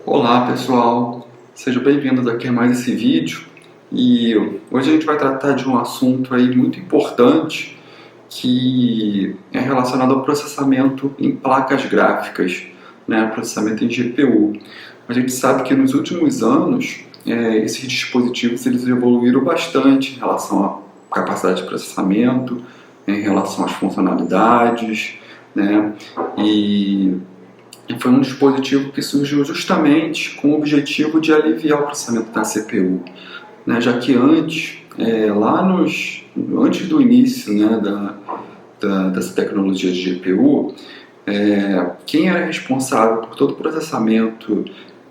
Olá pessoal, sejam bem-vindos aqui a mais esse vídeo e hoje a gente vai tratar de um assunto aí muito importante que é relacionado ao processamento em placas gráficas, né, processamento em GPU. A gente sabe que nos últimos anos esses dispositivos eles evoluíram bastante em relação à capacidade de processamento, em relação às funcionalidades, né, e foi um dispositivo que surgiu justamente com o objetivo de aliviar o processamento da CPU, né? Já que antes, antes do início, né, dessa tecnologia de GPU, quem era responsável por todo o processamento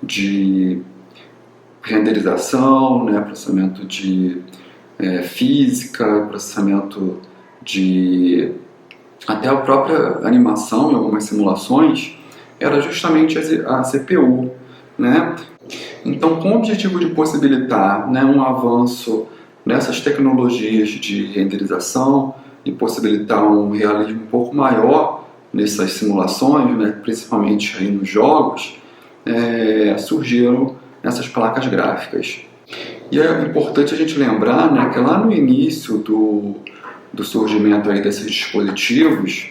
de renderização, né, processamento de física, processamento de até a própria animação em algumas simulações, era justamente a CPU, né? Então, com o objetivo de possibilitar, né, um avanço nessas tecnologias de renderização e possibilitar um realismo um pouco maior nessas simulações, né, principalmente aí nos jogos, surgiram essas placas gráficas. E é importante a gente lembrar, né, que lá no início do surgimento aí desses dispositivos,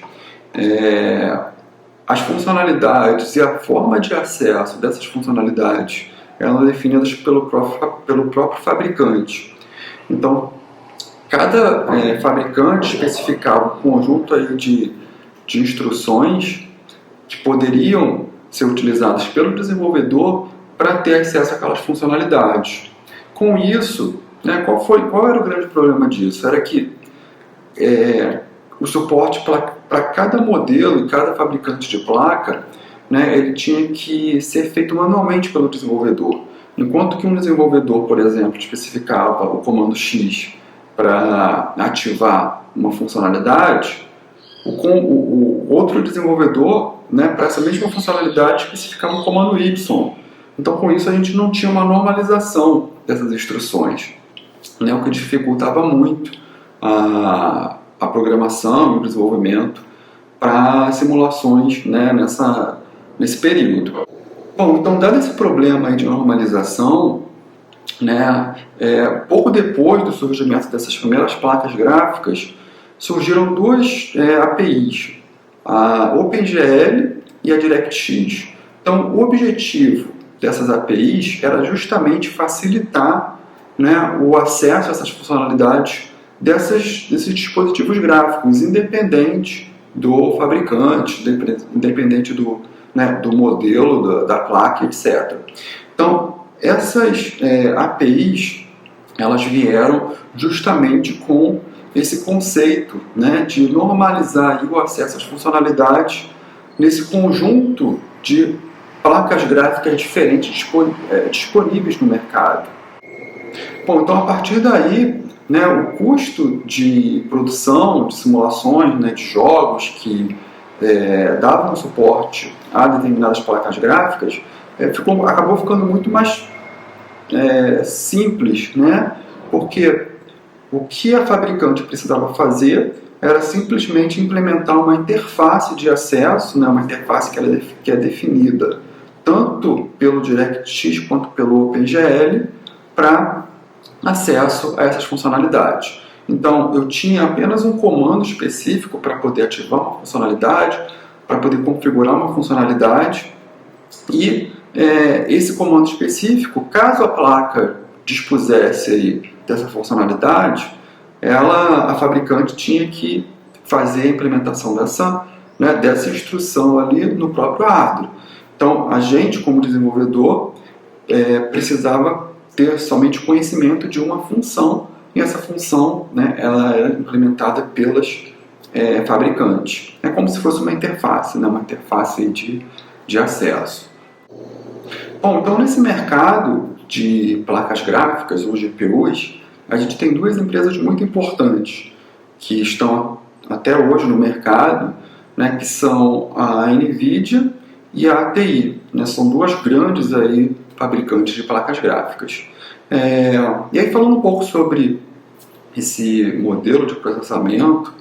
as funcionalidades e a forma de acesso dessas funcionalidades eram definidas pelo próprio fabricante. Então, cada fabricante especificava um conjunto aí de instruções que poderiam ser utilizadas pelo desenvolvedor para ter acesso àquelas funcionalidades. Com isso, né, qual era o grande problema disso? Era que o suporte para cada modelo e cada fabricante de placa, né, ele tinha que ser feito manualmente pelo desenvolvedor. Enquanto que um desenvolvedor, por exemplo, especificava o comando X para ativar uma funcionalidade, o outro desenvolvedor, né, para essa mesma funcionalidade, especificava o comando Y. Então, com isso, a gente não tinha uma normalização dessas instruções, né, o que dificultava muito a programação e o desenvolvimento para simulações, né, nesse período. Bom, então, dado esse problema aí de normalização, né, pouco depois do surgimento dessas primeiras placas gráficas, surgiram duas APIs, a OpenGL e a DirectX. Então, o objetivo dessas APIs era justamente facilitar, né, o acesso a essas funcionalidades desses dispositivos gráficos, independente do fabricante, independente do modelo da placa, etc. Então, essas APIs, elas vieram justamente com esse conceito, né, de normalizar aí o acesso às funcionalidades nesse conjunto de placas gráficas diferentes disponíveis no mercado. Bom, então a partir daí, né, o custo de produção, de simulações, né, de jogos que davam suporte a determinadas placas gráficas acabou ficando muito mais simples, né, porque o que a fabricante precisava fazer era simplesmente implementar uma interface de acesso, né, uma interface que é definida tanto pelo DirectX quanto pelo OpenGL para acesso a essas funcionalidades. Então, eu tinha apenas um comando específico para poder ativar uma funcionalidade, para poder configurar uma funcionalidade, e esse comando específico, caso a placa dispusesse aí dessa funcionalidade, a fabricante tinha que fazer a implementação dessa instrução ali no próprio hardware. Então, a gente, como desenvolvedor, precisava ter somente conhecimento de uma função, e essa função, né, ela era implementada pelas fabricantes. É como se fosse uma interface, né, uma interface de acesso. Bom, então nesse mercado de placas gráficas, ou GPUs, a gente tem duas empresas muito importantes que estão até hoje no mercado, né, que são a NVIDIA e a ATI, né, são duas grandes aí fabricantes de placas gráficas. E aí, falando um pouco sobre esse modelo de processamento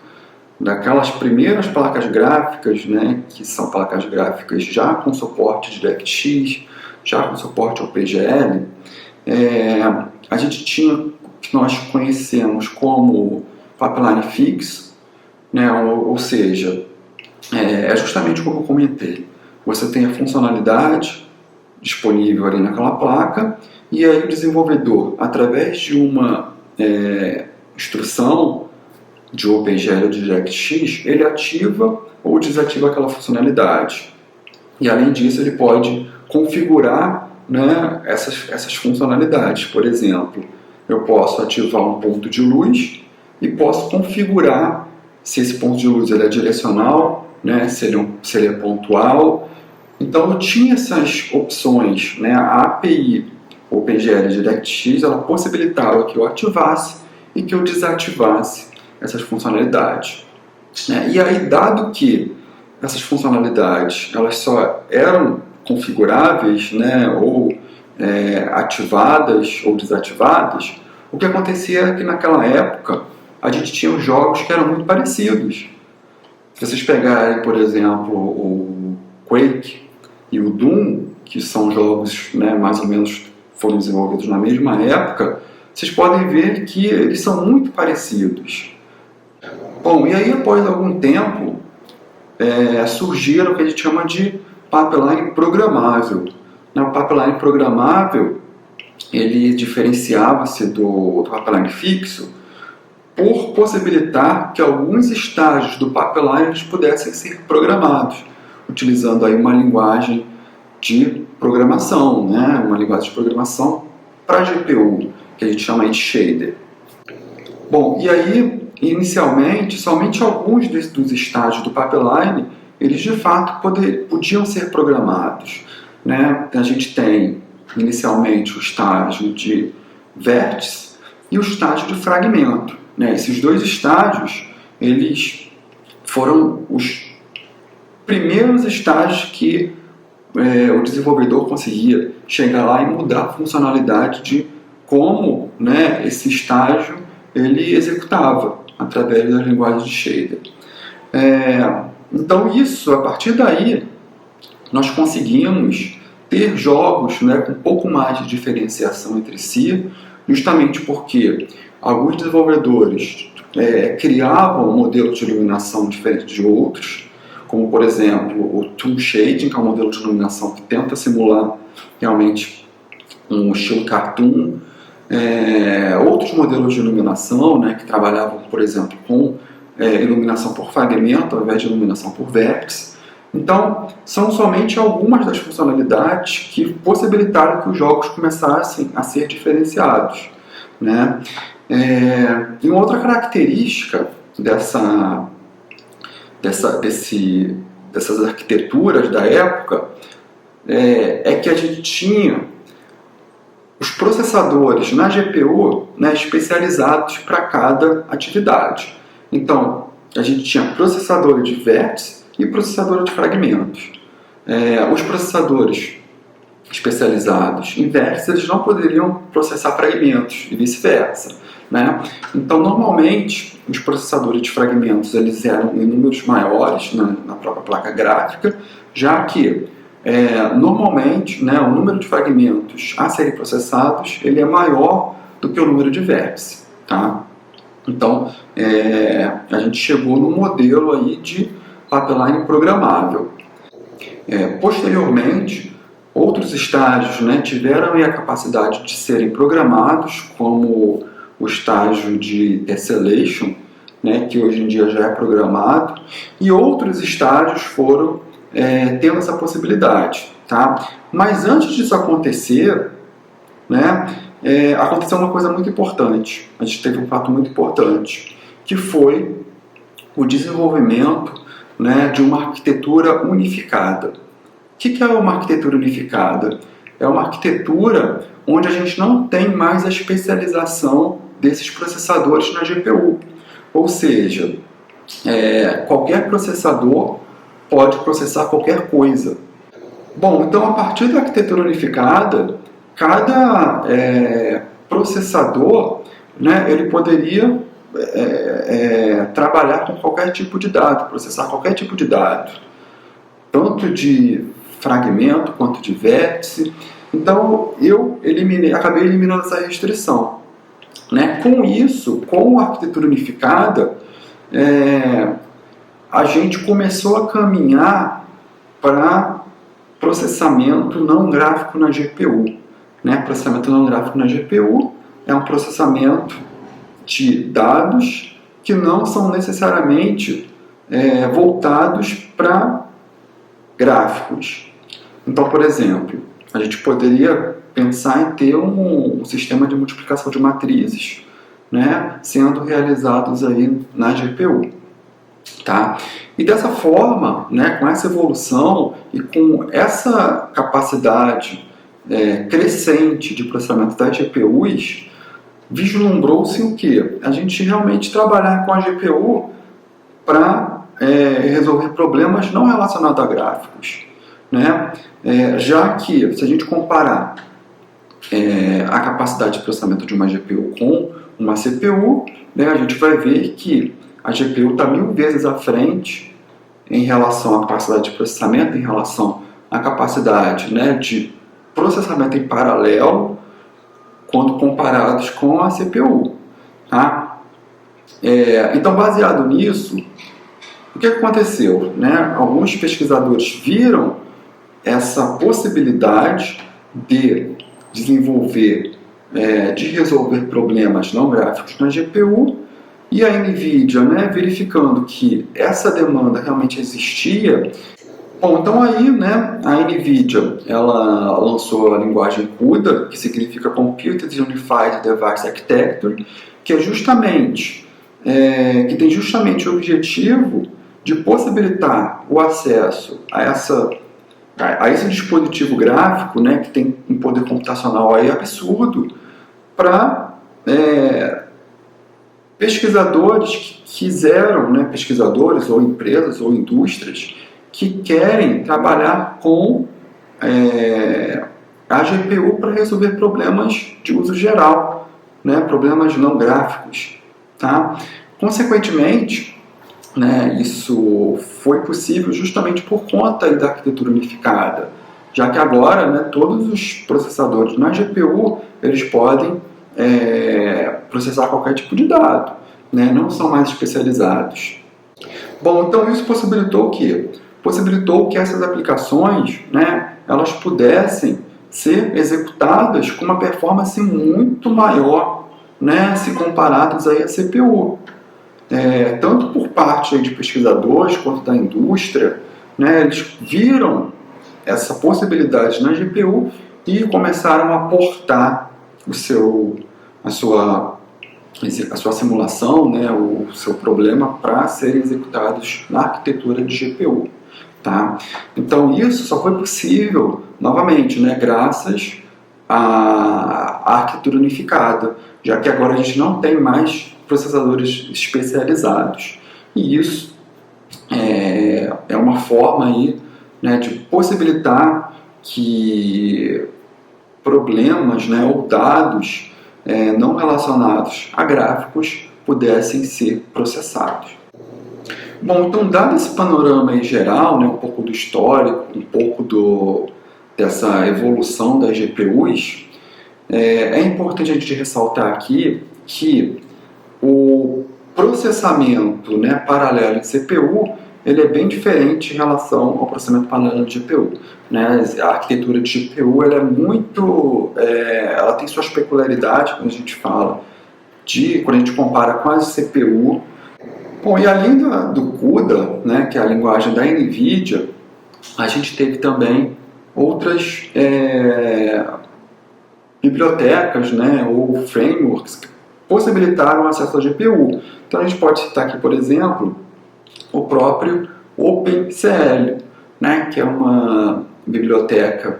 daquelas primeiras placas gráficas, né, que são placas gráficas já com suporte DirectX, já com suporte ao PGL, a gente tinha o que nós conhecemos como pipeline fixo, né? Ou seja, é justamente como eu comentei. Você tem a funcionalidade disponível ali naquela placa e aí o desenvolvedor, através de uma instrução de OpenGL ou de DirectX, ele ativa ou desativa aquela funcionalidade. E além disso, ele pode configurar, né, essas funcionalidades. Por exemplo, eu posso ativar um ponto de luz e posso configurar se esse ponto de luz ele é direcional, né, se ele é pontual. Então eu tinha essas opções, né? A API OpenGL DirectX ela possibilitava que eu ativasse e que eu desativasse essas funcionalidades. E aí, dado que essas funcionalidades elas só eram configuráveis, né, ou ativadas ou desativadas, o que acontecia é que naquela época a gente tinha jogos que eram muito parecidos. Se vocês pegarem, por exemplo, o Quake e o Doom, que são jogos, né, mais ou menos foram desenvolvidos na mesma época, vocês podem ver que eles são muito parecidos. Bom, e aí após algum tempo surgiram o que a gente chama de pipeline programável. O pipeline programável ele diferenciava-se do pipeline fixo por possibilitar que alguns estágios do pipeline pudessem ser programados, utilizando aí uma linguagem de programação, né? Uma linguagem de programação para GPU, que a gente chama de shader. Bom, e aí, inicialmente, somente alguns dos estágios do pipeline, eles de fato podiam ser programados, né? A gente tem, inicialmente, o estágio de vértice e o estágio de fragmento. Né? Esses dois estágios, eles foram os primeiros estágios que o desenvolvedor conseguia chegar lá e mudar a funcionalidade de como, né, esse estágio ele executava através das linguagens de shader. Então isso, a partir daí, nós conseguimos ter jogos, né, com um pouco mais de diferenciação entre si, justamente porque alguns desenvolvedores criavam um modelo de iluminação diferente de outros, como por exemplo o Toon Shading, que é um modelo de iluminação que tenta simular realmente um estilo cartoon. Outros modelos de iluminação, né, que trabalhavam, por exemplo, com iluminação por fragmento ao invés de iluminação por vértice. Então, são somente algumas das funcionalidades que possibilitaram que os jogos começassem a ser diferenciados, né? E uma outra característica dessas arquiteturas da época é que a gente tinha os processadores na GPU, né, especializados para cada atividade. Então, a gente tinha processador de vértice e processador de fragmentos. Os processadores especializados em vértices, eles não poderiam processar fragmentos e vice-versa, né? Então, normalmente, os processadores de fragmentos eles eram em números maiores na própria placa gráfica, já que normalmente, né, o número de fragmentos a serem processados ele é maior do que o número de vértices, tá? Então, a gente chegou no modelo aí de pipeline programável. Posteriormente, outros estágios, né, tiveram a capacidade de serem programados, como o estágio de tessellation, né, que hoje em dia já é programado, e outros estágios foram tendo essa possibilidade. Tá? Mas antes disso acontecer, né, aconteceu uma coisa muito importante. A gente teve um fato muito importante, que foi o desenvolvimento, né, de uma arquitetura unificada. O que é uma arquitetura unificada? É uma arquitetura onde a gente não tem mais a especialização desses processadores na GPU. Ou seja, qualquer processador pode processar qualquer coisa. Bom, então a partir da arquitetura unificada, cada processador, né, ele poderia trabalhar com qualquer tipo de dado, processar qualquer tipo de dado, tanto de fragmento quanto de vértice. Então eu acabei eliminando essa restrição, né? Com isso, com a arquitetura unificada, a gente começou a caminhar para processamento não gráfico na GPU, né? Processamento não gráfico na GPU é um processamento de dados que não são necessariamente voltados para gráficos. Então, por exemplo, a gente poderia pensar em ter um sistema de multiplicação de matrizes, né, sendo realizados aí na GPU. Tá? E dessa forma, né, com essa evolução e com essa capacidade crescente de processamento das GPUs, vislumbrou-se o quê? A gente realmente trabalhar com a GPU para resolver problemas não relacionados a gráficos, né? Já que, se a gente comparar a capacidade de processamento de uma GPU com uma CPU, né, a gente vai ver que a GPU está 1000 vezes à frente em relação à capacidade de processamento, em relação à capacidade, né, de processamento em paralelo, quando comparados com a CPU. Tá? Então, baseado nisso, o que aconteceu? Né? Alguns pesquisadores viram essa possibilidade de desenvolver, de resolver problemas não gráficos na GPU, e a NVIDIA, né, verificando que essa demanda realmente existia. Bom, então aí, né, a NVIDIA ela lançou a linguagem CUDA, que significa Computed Unified Device Architecture, que que tem justamente o objetivo de possibilitar o acesso a esse dispositivo gráfico, né, que tem um poder computacional aí absurdo, para pesquisadores que quiseram, né, pesquisadores ou empresas ou indústrias que querem trabalhar com a GPU para resolver problemas de uso geral, né, problemas não gráficos. Tá? Consequentemente, né, isso foi possível justamente por conta da arquitetura unificada, já que agora, né, todos os processadores na GPU eles podem processar qualquer tipo de dado, né, não são mais especializados. Bom, então isso possibilitou o quê? Possibilitou que essas aplicações, né, elas pudessem ser executadas com uma performance muito maior, né, se comparadas aí à CPU. Tanto por parte de pesquisadores quanto da indústria, né, eles viram essa possibilidade na GPU e começaram a portar a sua simulação, né, o seu problema para serem executados na arquitetura de GPU. Tá? Então isso só foi possível, novamente, né, graças à arquitetura unificada, já que agora a gente não tem mais processadores especializados. E isso é uma forma aí, né, de possibilitar que problemas, né, ou dados não relacionados a gráficos pudessem ser processados. Bom, então, dado esse panorama aí geral, né, um pouco do histórico, um pouco dessa evolução das GPUs, é importante a gente ressaltar aqui que o processamento, né, paralelo de CPU ele é bem diferente em relação ao processamento paralelo de GPU. Né? A arquitetura de GPU ela é muito, ela tem suas peculiaridades quando a gente fala quando a gente compara com a CPU. Bom, e além do CUDA, né, que é a linguagem da NVIDIA, a gente teve também outras bibliotecas, né, ou frameworks que possibilitaram acesso à GPU. Então a gente pode citar aqui, por exemplo, o próprio OpenCL, né, que é uma biblioteca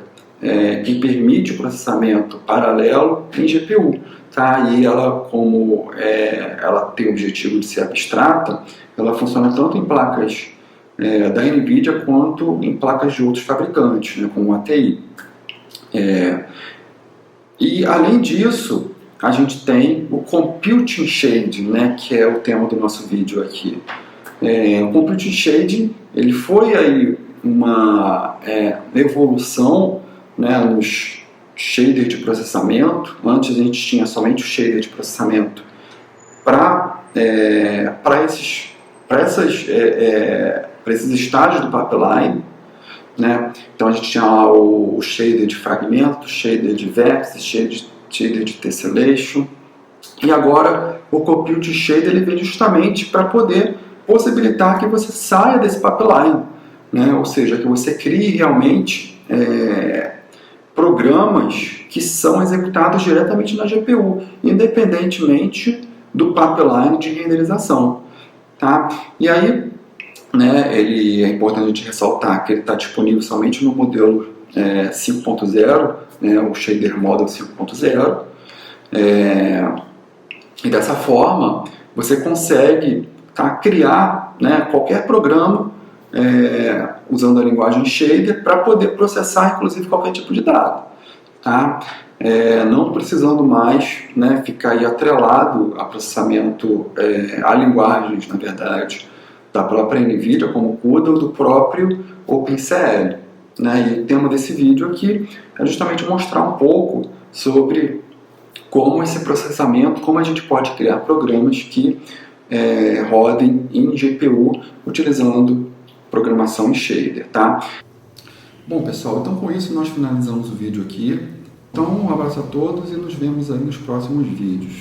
que permite o processamento paralelo em GPU. Tá? E ela, como ela tem o objetivo de ser abstrata, ela funciona tanto em placas da NVIDIA quanto em placas de outros fabricantes, né, como a TI. E além disso, a gente tem o Computing Shading, né, que é o tema do nosso vídeo aqui. O Computing Shading ele foi aí uma evolução, né, nos shaders de processamento. Antes a gente tinha somente o shader de processamento para esses estágios do pipeline, né? Então a gente tinha lá o shader de fragmento, shader de vértices, shader de tessellation, e agora o compute shader ele vem justamente para poder possibilitar que você saia desse pipeline, né? Ou seja, que você crie realmente programas que são executados diretamente na GPU, independentemente do pipeline de renderização. Tá? E aí, né, é importante a gente ressaltar que ele está disponível somente no modelo 5.0, né, o Shader Model 5.0, e dessa forma você consegue criar, né, qualquer programa usando a linguagem Shader para poder processar inclusive qualquer tipo de dado. Tá? Não precisando mais, né, ficar aí atrelado a processamento, a linguagens, na verdade, da própria NVIDIA, como o CUDA ou do próprio OpenCL. Né? E o tema desse vídeo aqui é justamente mostrar um pouco sobre como esse processamento, como a gente pode criar programas que rodem em GPU utilizando programação em shader. Tá? Bom, pessoal, então com isso nós finalizamos o vídeo aqui. Então, um abraço a todos e nos vemos aí nos próximos vídeos.